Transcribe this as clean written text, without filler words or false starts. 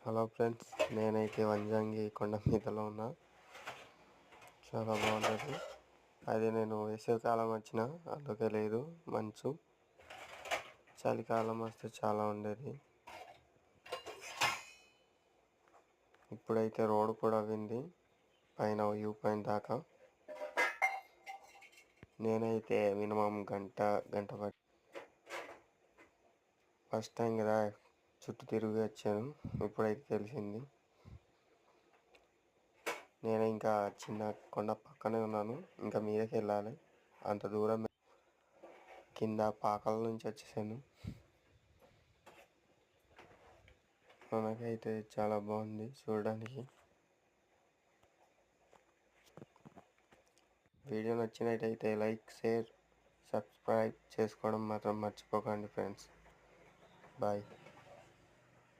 Hello friends, నేనైతే వంజంగి కొండ మీదలో ఉన్నా. చాలా బాగుంటుంది. అది నేను వేసవికాలం వచ్చిన అందుకే లేదు మంచు. చలికాలం వస్తే చాలా ఉండేది. ఇప్పుడైతే రోడ్ కూడా అవ్వింది పైన వ్యూ పాయింట్ దాకా. నేనైతే మినిమం గంట ఫస్ట్ టైం కదా చుట్టూ తిరిగి వచ్చాను. ఇప్పుడైతే తెలిసింది. నేను ఇంకా చిన్న కొండ పక్కనే ఉన్నాను, ఇంకా మీదకి వెళ్ళాలి. అంత దూరం కింద పాకల నుంచి వచ్చేసాను. మనకైతే చాలా బాగుంది చూడడానికి. వీడియో నచ్చినట్టయితే లైక్, షేర్, సబ్స్క్రైబ్ చేసుకోవడం మాత్రం మర్చిపోకండి ఫ్రెండ్స్. బాయ్.